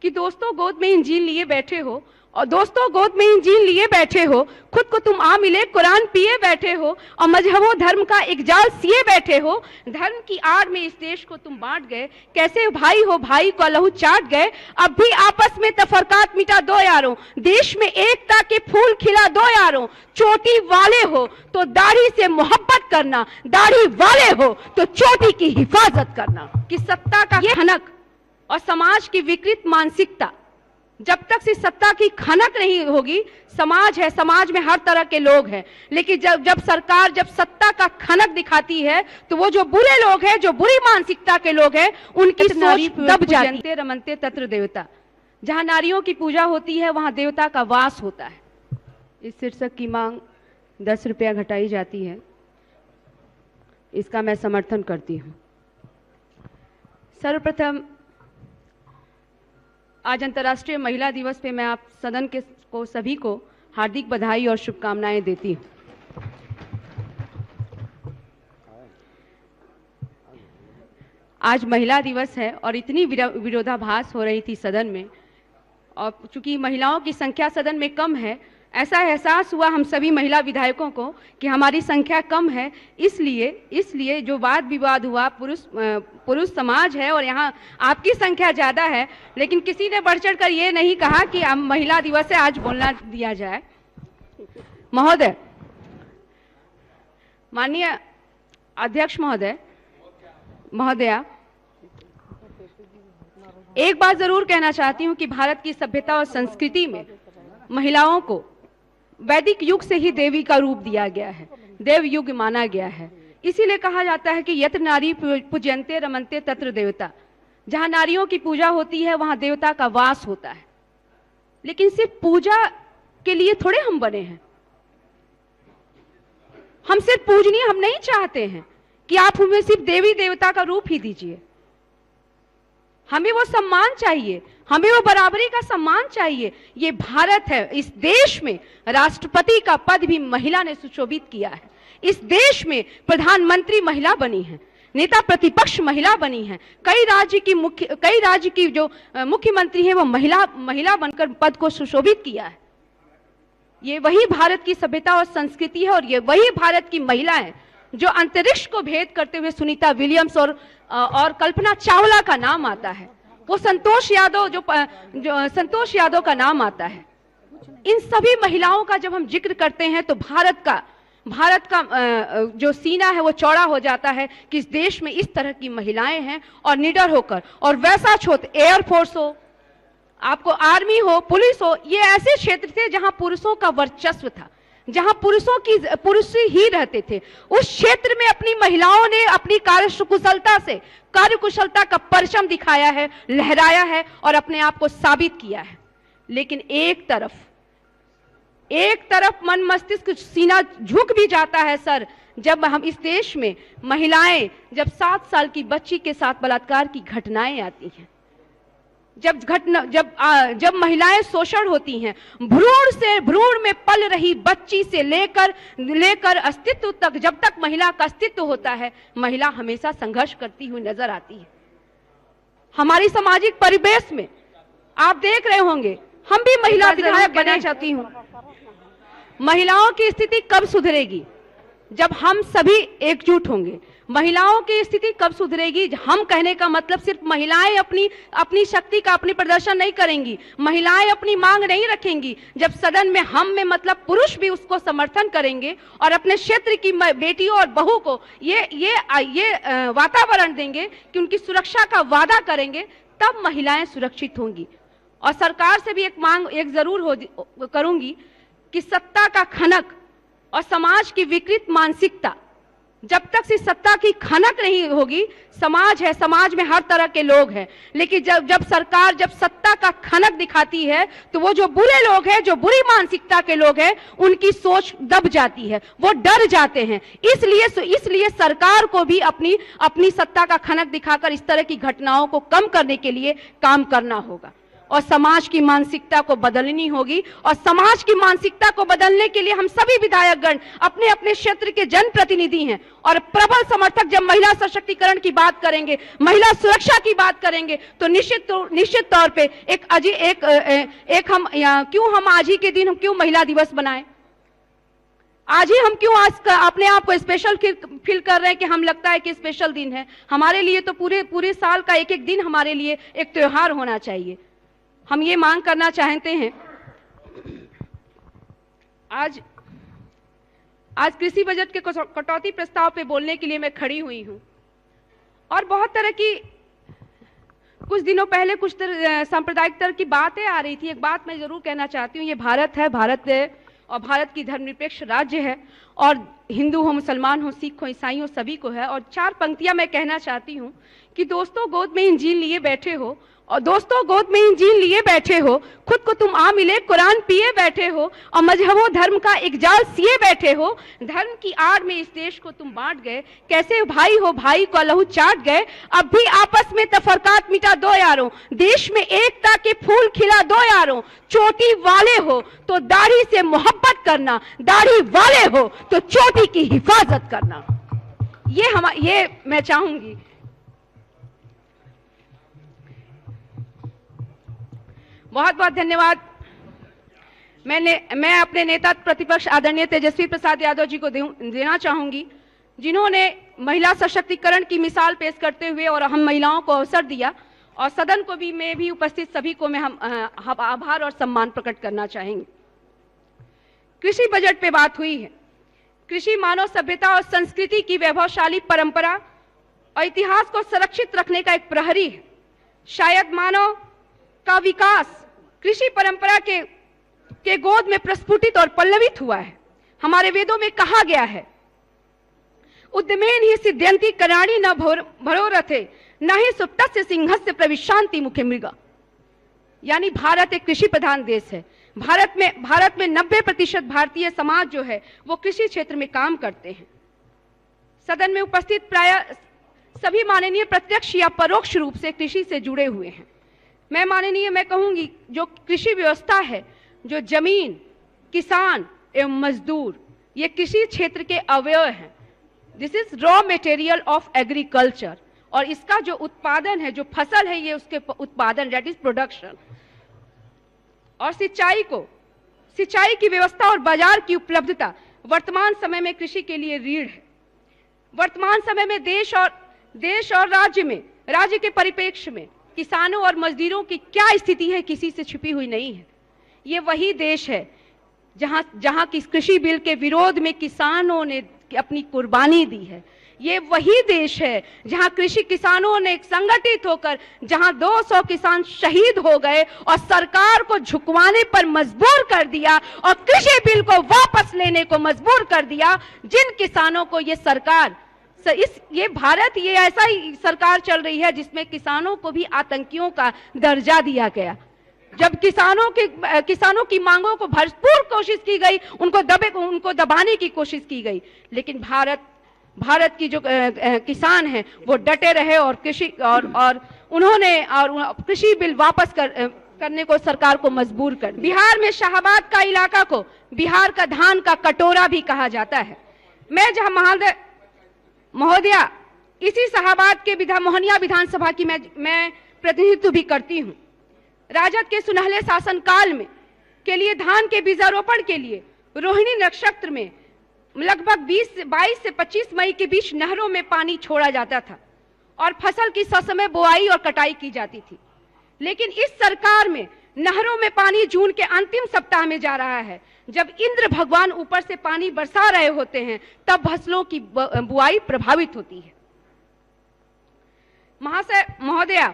कि दोस्तों गोद में इंजील लिए बैठे हो, और दोस्तों गोद में इंजील लिए बैठे हो, खुद को तुम आ मिले कुरान पिए बैठे हो, और मजहबो धर्म का एक जाल सिए बैठे हो। धर्म की आड़ में इस देश को तुम बांट गए, कैसे भाई हो भाई को लहू चाट गए। अब भी आपस में तफरकात मिटा दो यारों, देश में एकता के फूल खिला दो यारों। चोटी वाले हो तो दाढ़ी से मोहब्बत करना, दाढ़ी वाले हो तो चोटी की हिफाजत करना। कि सत्ता का खनक और समाज की विकृत मानसिकता, जब तक से सत्ता की खनक नहीं होगी, समाज है, समाज में हर तरह के लोग हैं, लेकिन जब सरकार जब सत्ता का खनक दिखाती है तो वो जो बुरे लोग हैं, जो बुरी मानसिकता के लोग हैं, उनकी सोच दब जाती है। रमनते तत्र देवता, जहां नारियों की पूजा होती है वहां देवता का वास होता है। इस शीर्षक की मांग 10 रुपया घटाई जाती है, इसका मैं समर्थन करती हूं। सर्वप्रथम आज अंतर्राष्ट्रीय महिला दिवस पे मैं आप सदन को सभी को हार्दिक बधाई और शुभकामनाएं देती हूं। आज महिला दिवस है और इतनी विरोधाभास हो रही थी सदन में, और चूंकि महिलाओं की संख्या सदन में कम है, ऐसा एहसास हुआ हम सभी महिला विधायकों को कि हमारी संख्या कम है, इसलिए जो वाद विवाद हुआ, पुरुष समाज है और यहाँ आपकी संख्या ज़्यादा है, लेकिन किसी ने बढ़ चढ़ कर ये नहीं कहा कि अब महिला दिवस है, आज बोलना दिया जाए। महोदय, माननीय अध्यक्ष महोदया, एक बात जरूर कहना चाहती हूँ कि भारत की सभ्यता और संस्कृति में महिलाओं को वैदिक युग से ही देवी का रूप दिया गया है, देव युग माना गया है। इसीलिए कहा जाता है कि यत्र नारी पूज्यन्ते रमन्ते तत्र देवता, जहां नारियों की पूजा होती है वहां देवता का वास होता है। लेकिन सिर्फ पूजा के लिए थोड़े हम बने हैं, हम सिर्फ पूजनीय हम नहीं चाहते हैं कि आप हमें सिर्फ देवी देवता का रूप ही दीजिए। हमें वो सम्मान चाहिए, हमें वो बराबरी का सम्मान चाहिए। ये भारत है, इस देश में राष्ट्रपति का पद भी महिला ने सुशोभित किया है। इस देश में प्रधानमंत्री महिला बनी है, नेता प्रतिपक्ष महिला बनी है, कई राज्य की जो मुख्यमंत्री हैं वो महिला बनकर पद को सुशोभित किया है। ये वही भारत की सभ्यता और संस्कृति है, और ये वही भारत की महिला है जो अंतरिक्ष को भेद करते हुए सुनीता विलियम्स और कल्पना चावला का नाम आता है, वो संतोष यादव का नाम आता है। इन सभी महिलाओं का जब हम जिक्र करते हैं तो भारत का जो सीना है वो चौड़ा हो जाता है कि इस देश में इस तरह की महिलाएं हैं, और निडर होकर, और वैसा क्षेत्र एयरफोर्स हो, आपको आर्मी हो, पुलिस हो, ये ऐसे क्षेत्र थे जहां पुरुषों का वर्चस्व था, जहां पुरुष ही रहते थे। उस क्षेत्र में अपनी महिलाओं ने अपनी कार्यकुशलता का परचम दिखाया है, लहराया है और अपने आप को साबित किया है। लेकिन एक तरफ मन मस्तिष्क सीना झुक भी जाता है सर, जब हम इस देश में महिलाएं, जब 7 साल की बच्ची के साथ बलात्कार की घटनाएं आती हैं, जब महिलाएं शोषण होती हैं, भ्रूण में पल रही बच्ची से लेकर अस्तित्व तक, जब तक महिला का अस्तित्व होता है, महिला हमेशा संघर्ष करती हुई नजर आती है। हमारी सामाजिक परिवेश में आप देख रहे होंगे, हम भी महिला विधायक बनना चाहती हूँ। महिलाओं की स्थिति कब सुधरेगी? जब हम सभी एकजुट होंगे। महिलाओं की स्थिति कब सुधरेगी? हम कहने का मतलब सिर्फ महिलाएं अपनी शक्ति का अपनी प्रदर्शन नहीं करेंगी, महिलाएं अपनी मांग नहीं रखेंगी, जब सदन में हम में मतलब पुरुष भी उसको समर्थन करेंगे और अपने क्षेत्र की बेटियों और बहू को ये वातावरण देंगे कि उनकी सुरक्षा का वादा करेंगे, तब महिलाएं सुरक्षित होंगी। और सरकार से भी एक जरूर करूंगी कि सत्ता का खनक और समाज की विकृत मानसिकता, जब तक से सत्ता की खनक नहीं होगी, समाज है, समाज में हर तरह के लोग हैं, लेकिन जब सरकार जब सत्ता का खनक दिखाती है तो वो जो बुरे लोग हैं, जो बुरी मानसिकता के लोग हैं, उनकी सोच दब जाती है, वो डर जाते हैं। इसलिए सरकार को भी अपनी सत्ता का खनक दिखाकर इस तरह की घटनाओं को कम करने के लिए काम करना होगा। और समाज की मानसिकता को बदलनी होगी। और समाज की मानसिकता को बदलने के लिए हम सभी विधायकगण अपने अपने क्षेत्र के जनप्रतिनिधि हैं और प्रबल समर्थक जब महिला सशक्तिकरण की बात करेंगे, महिला सुरक्षा की बात करेंगे, तो निश्चित तौर पे क्यों हम आज ही के दिन हम क्यों महिला दिवस बनाएं? आज ही हम क्यों आज अपने आप को स्पेशल फील कर रहे हैं कि हम लगता है कि स्पेशल दिन है? हमारे लिए तो पूरे साल का एक एक दिन हमारे लिए एक त्योहार होना चाहिए। हम ये मांग करना चाहते हैं। आज कृषि बजट के कटौती प्रस्ताव पे बोलने के लिए मैं खड़ी हुई हूं और बहुत तरह की कुछ दिनों पहले कुछ सांप्रदायिक तरह की बातें आ रही थी। एक बात मैं जरूर कहना चाहती हूँ, ये भारत है और भारत की धर्मनिरपेक्ष राज्य है और हिंदू हो, मुसलमान हो, सिख हो, ईसाई हो, सभी को है। और 4 पंक्तियां मैं कहना चाहती हूँ कि दोस्तों गोद में इंजील लिए बैठे हो और दोस्तों गोद में इंजील लिए बैठे हो, खुद को तुम आ मिले कुरान पिए बैठे हो और मजहबो धर्म का एक जाल सिए बैठे हो। धर्म की आड़ में इस देश को तुम बांट गए, कैसे भाई हो भाई को लहू चाट गए। अब भी आपस में तफरकात मिटा दो यारों, देश में एकता के फूल खिला दो यारों। चोटी वाले हो तो दाढ़ी से मोहब्बत करना, दाढ़ी वाले हो तो चोटी की हिफाजत करना। ये मैं चाहूंगी। बहुत बहुत धन्यवाद। मैं अपने नेता प्रतिपक्ष आदरणीय तेजस्वी प्रसाद यादव जी को देना चाहूंगी, जिन्होंने महिला सशक्तिकरण की मिसाल पेश करते हुए और हम महिलाओं को अवसर दिया और सदन को भी में भी उपस्थित सभी को मैं हम आभार और सम्मान प्रकट करना चाहेंगे। कृषि बजट पे बात हुई है। कृषि मानव सभ्यता और संस्कृति की वैभवशाली परंपरा और इतिहास को संरक्षित रखने का एक प्रहरी है। शायद मानव का विकास कृषि परंपरा के गोद में प्रस्फुटित और पल्लवित हुआ है। हमारे वेदों में कहा गया है, उद्यमेन ही सिद्ध्यंति कराणी न भरो रथे न ही सुप्तस्य सिंहस्य प्रविशांति मुखे मृगा। यानी भारत एक कृषि प्रधान देश है। भारत में 90% भारतीय समाज जो है वो कृषि क्षेत्र में काम करते हैं। सदन में उपस्थित प्राय सभी माननीय प्रत्यक्ष या परोक्ष रूप से कृषि से जुड़े हुए हैं। मैं कहूंगी जो कृषि व्यवस्था है, जो जमीन, किसान एवं मजदूर, ये कृषि क्षेत्र के अवयव हैं। This is raw material of agriculture और इसका जो उत्पादन है, जो फसल है, ये उसके उत्पादन, दैट इज प्रोडक्शन। और सिंचाई की व्यवस्था और बाजार की उपलब्धता वर्तमान समय में कृषि के लिए रीढ़ है। वर्तमान समय में देश और राज्य के परिप्रेक्ष्य में किसानों और मजदूरों की क्या स्थिति है, किसी से छिपी हुई नहीं है। ये वही देश है जहां की कृषि बिल के विरोध में किसानों ने अपनी कुर्बानी दी है। ये वही देश है जहां कृषि किसानों ने संगठित होकर, जहां 200 किसान शहीद हो गए और सरकार को झुकवाने पर मजबूर कर दिया और कृषि बिल को वापस लेने को मजबूर कर दिया। जिन किसानों को ये सरकार, ये भारत, ये ऐसा ही सरकार चल रही है जिसमें किसानों को भी आतंकियों का दर्जा दिया गया। जब किसानों की मांगों को भरपूर कोशिश की गई, उनको दबाने की कोशिश की गई, लेकिन भारत की जो किसान हैं वो डटे रहे और उन्होंने कृषि बिल वापस करने को सरकार को मजबूर कर। बिहार में शाहाबाद का इलाका को बिहार का धान का कटोरा भी कहा जाता है। मैं जहां महोदया इसी शाहाबाद के मोहनिया विधानसभा की मैं प्रतिनिधित्व भी करती हूं। राजद के सुनहले शासनकाल में के लिए धान के बीजारोपण के लिए रोहिणी नक्षत्र में लगभग 22 से 25 मई के बीच नहरों में पानी छोड़ा जाता था और फसल की ससमय बुआई और कटाई की जाती थी। लेकिन इस सरकार में नहरों में पानी जून के अंतिम सप्ताह में जा रहा है। जब इंद्र भगवान ऊपर से पानी बरसा रहे होते हैं तब फसलों की बुआई प्रभावित होती है। महोदया,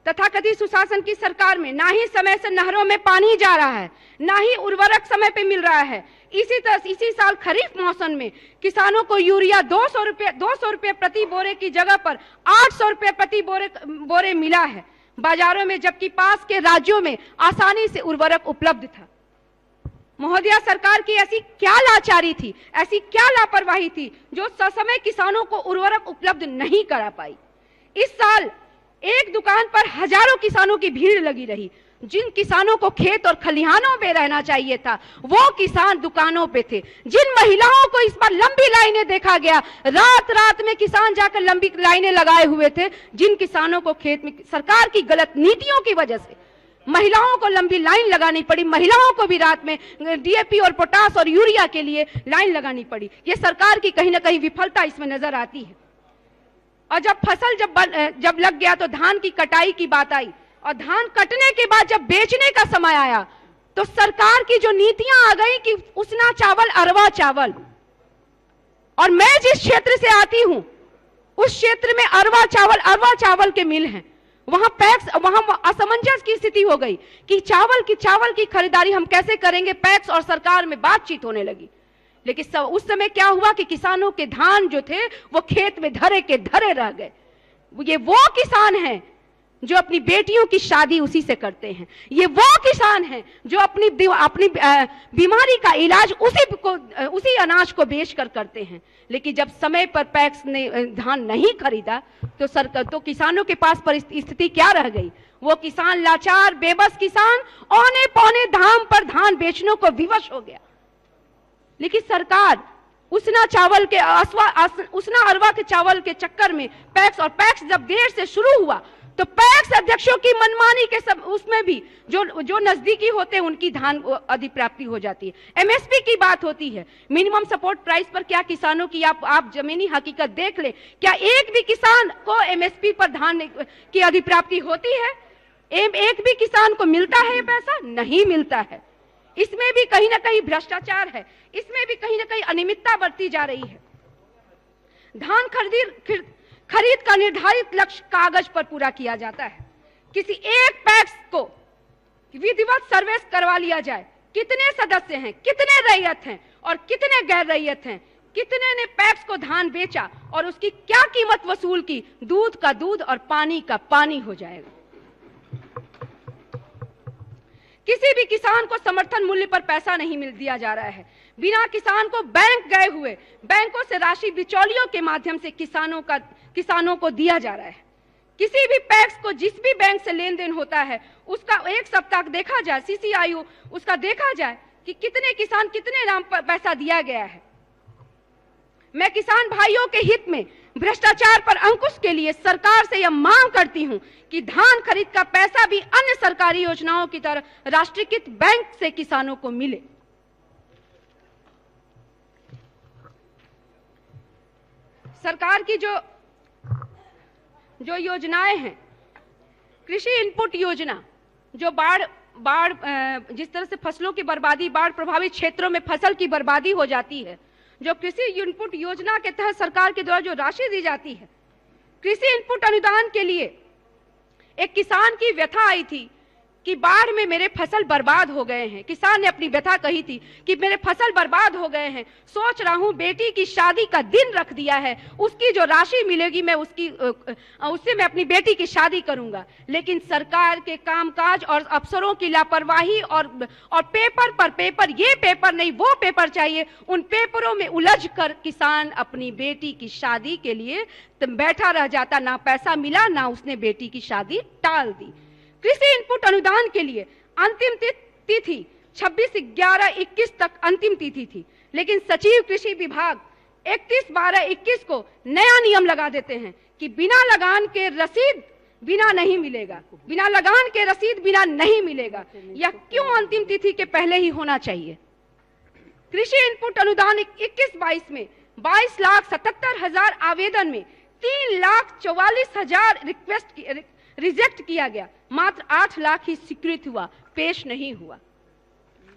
तथाकथित सुशासन की सरकार में ना ही समय से नहरों में पानी जा रहा है, ना ही उर्वरक समय पे मिल रहा है। इसी साल खरीफ मौसम में किसानों को यूरिया 200 रुपये प्रति बोरे की जगह पर 800 रुपये प्रति बोरे मिला है बाजारों में, जबकि पास के राज्यों में आसानी से उर्वरक उपलब्ध था। महोदया, सरकार की ऐसी क्या लाचारी थी, ऐसी क्या लापरवाही थी जो ससमय किसानों को उर्वरक उपलब्ध नहीं करा पाई। इस साल एक दुकान पर हजारों किसानों की भीड़ लगी रही। जिन किसानों को खेत और खलिहानों में रहना चाहिए था वो किसान दुकानों पे थे। जिन महिलाओं को इस बार लंबी लाइनें देखा गया, रात रात में किसान जाकर लंबी लाइनें लगाए हुए थे। जिन किसानों को खेत में सरकार की गलत नीतियों की वजह से महिलाओं को लंबी लाइन लगानी पड़ी, महिलाओं को भी रात में डीएपी और पोटास और यूरिया के लिए लाइन लगानी पड़ी। ये सरकार की कहीं ना कहीं विफलता इसमें नजर आती है। और जब फसल जब लग गया तो धान की कटाई की बात आई, और धान कटने के बाद जब बेचने का समय आया तो सरकार की जो नीतियां आ गई कि उसना चावल अरवा चावल। और मैं जिस क्षेत्र से आती हूं उस क्षेत्र में अरवा चावल के मिल हैं। वहां असमंजस की स्थिति हो गई कि चावल की खरीदारी हम कैसे करेंगे। पैक्स और सरकार में बातचीत होने लगी, लेकिन उस समय क्या हुआ कि किसानों के धान जो थे वो खेत में धरे के धरे रह गए। ये वो किसान हैं जो अपनी बेटियों की शादी उसी से करते हैं। ये वो किसान हैं जो अपनी बीमारी का इलाज उसी अनाज को बेचकर करते हैं। लेकिन जब समय पर पैक्स ने धान नहीं खरीदा तो किसानों के पास परिस्थिति क्या रह गई। वो किसान लाचार बेबस किसान औने पौने दाम पर धान बेचने को विवश हो गया। लेकिन सरकार उसना अरवा के चावल के चक्कर में पैक्स जब देर से शुरू हुआ तो पैक्स अध्यक्षों की मनमानी के सब उसमें भी जो नजदीकी होते हैं उनकी धान अधिप्राप्ति हो जाती है। एमएसपी की बात होती है, मिनिमम सपोर्ट प्राइस पर। क्या किसानों की आप जमीनी हकीकत देख ले, क्या एक भी किसान को एमएसपी पर धान की अधिप्राप्ति होती है? एक भी किसान को मिलता है ये पैसा? नहीं मिलता है। इसमें भी कहीं ना कहीं भ्रष्टाचार है, इसमें भी कहीं ना कहीं अनियमितता बरती जा रही है। धान खरीद का निर्धारित लक्ष्य कागज पर पूरा किया जाता है। किसी एक पैक्स को विधिवत सर्वे करवा लिया जाए, कितने सदस्य हैं, कितने रैयत हैं और कितने गैर रैयत हैं, कितने ने पैक्स को धान बेचा और उसकी क्या कीमत वसूल की, दूध का दूध और पानी का पानी हो जाएगा। किसी भी किसान को समर्थन मूल्य पर पैसा नहीं मिल दिया जा रहा है। बिना किसान को बैंक गए हुए बैंकों से राशि बिचौलियों के माध्यम से किसानों को दिया जा रहा है। किसी भी पैक्स को जिस भी बैंक से लेन देन होता है उसका एक सप्ताह देखा जाए, CCIU उसका देखा जाए कि कितने किसान कितने नाम पर पैसा दिया गया है। मैं किसान भाइयों के हित में भ्रष्टाचार पर अंकुश के लिए सरकार से यह मांग करती हूं कि धान खरीद का पैसा भी अन्य सरकारी योजनाओं की तरह राष्ट्रीयकृत बैंक से किसानों को मिले। सरकार की जो योजनाएं हैं, कृषि इनपुट योजना, जो बाढ़ जिस तरह से फसलों की बर्बादी, बाढ़ प्रभावित क्षेत्रों में फसल की बर्बादी हो जाती है, जो कृषि इनपुट योजना के तहत सरकार के द्वारा जो राशि दी जाती है, कृषि इनपुट अनुदान के लिए एक किसान की व्यथा आई थी कि बाढ़ में मेरे फसल बर्बाद हो गए हैं। किसान ने अपनी व्यथा कही थी कि मेरे फसल बर्बाद हो गए हैं, सोच रहा हूं बेटी की शादी का दिन रख दिया है, उसकी जो राशि मिलेगी मैं उससे मैं अपनी बेटी की शादी करूंगा। लेकिन सरकार के कामकाज और अफसरों की लापरवाही और पेपर पर पेपर, ये पेपर नहीं वो पेपर चाहिए, उन पेपरों में उलझ कर किसान अपनी बेटी की शादी के लिए बैठा रह जाता। ना पैसा मिला, ना उसने बेटी की शादी टाल दी। कृषि इनपुट अनुदान के लिए अंतिम तिथि 26/11/21 तक अंतिम तिथि थी, लेकिन सचिव कृषि विभाग 31/12/21 को नया नियम लगा देते हैं कि बिना लगान के रसीद बिना नहीं मिलेगा, बिना लगान के रसीद बिना नहीं मिलेगा। यह क्यों अंतिम तिथि के पहले ही होना चाहिए? कृषि इनपुट अनुदान 21-22 में 22,77,000 आवेदन में 3,44,000 रिजेक्ट किया गया, मात्र 8 लाख ही स्वीकृत हुआ, पेश नहीं हुआ।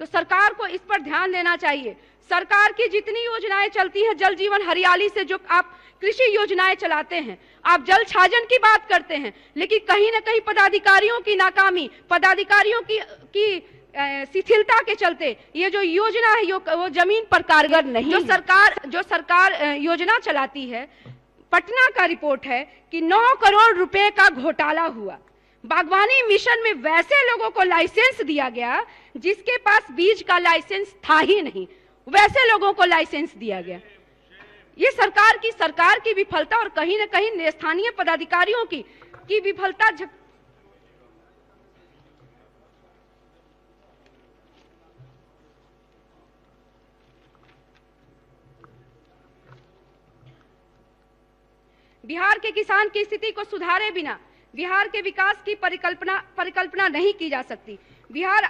तो सरकार को इस पर ध्यान देना चाहिए। सरकार की जितनी योजनाएं चलती हैं, जल जीवन हरियाली से जो आप कृषि योजनाएं चलाते हैं, आप जल छाजन की बात करते हैं, लेकिन कहीं ना कहीं पदाधिकारियों की नाकामी, पदाधिकारियों की शिथिलता के चलते ये जो योजना है वो जमीन पर कारगर नहीं। जो सरकार योजना चलाती है, पटना का रिपोर्ट है कि 9 करोड़ रुपए का घोटाला हुआ। बागवानी मिशन में वैसे लोगों को लाइसेंस दिया गया जिसके पास बीज का लाइसेंस था ही नहीं, वैसे लोगों को लाइसेंस दिया गया। ये सरकार की विफलता और कहीं ना कहीं स्थानीय पदाधिकारियों की की विफलता बिहार के किसान की स्थिति को सुधारे बिना बिहार के विकास की परिकल्पना नहीं की जा सकती। बिहार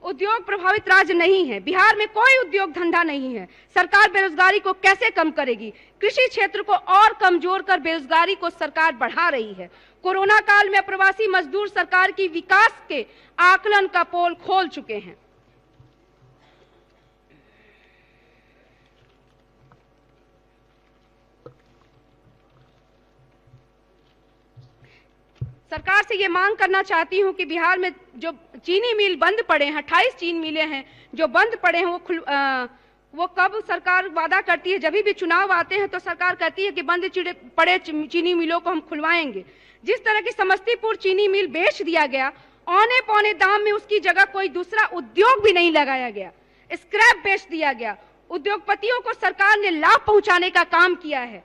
उद्योग प्रभावित राज्य नहीं है। बिहार में कोई उद्योग धंधा नहीं है। सरकार बेरोजगारी को कैसे कम करेगी? कृषि क्षेत्र को और कमजोर कर बेरोजगारी को सरकार बढ़ा रही है। कोरोना काल में प्रवासी मजदूर सरकार की विकास के आकलन का पोल खोल चुके हैं। सरकार से ये मांग करना चाहती हूं कि बिहार में जो चीनी मिल बंद पड़े हैं, 28 चीनी मिलें हैं जो बंद पड़े हैं, वो कब सरकार वादा करती है? जब भी चुनाव आते हैं तो सरकार कहती है कि बंद पड़े चीनी मिलों को हम खुलवाएंगे। जिस तरह की समस्तीपुर चीनी मिल बेच दिया गया, औने पौने दाम में उसकी जगह कोई दूसरा उद्योग भी नहीं लगाया गया, स्क्रैप बेच दिया गया। उद्योगपतियों को सरकार ने लाभ पहुंचाने का काम किया है।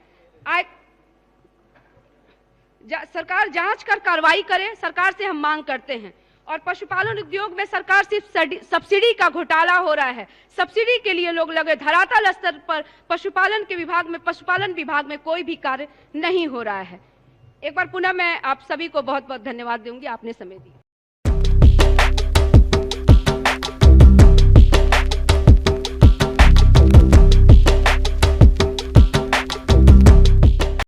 सरकार जांच कर कार्रवाई करे, सरकार से हम मांग करते हैं। और पशुपालन उद्योग में सरकार सिर्फ सब्सिडी का घोटाला हो रहा है। सब्सिडी के लिए लोग लगे, धरातल स्तर पर पशुपालन विभाग में कोई भी कार्य नहीं हो रहा है। एक बार पुनः मैं आप सभी को बहुत बहुत धन्यवाद दूंगी, आपने समय दिया।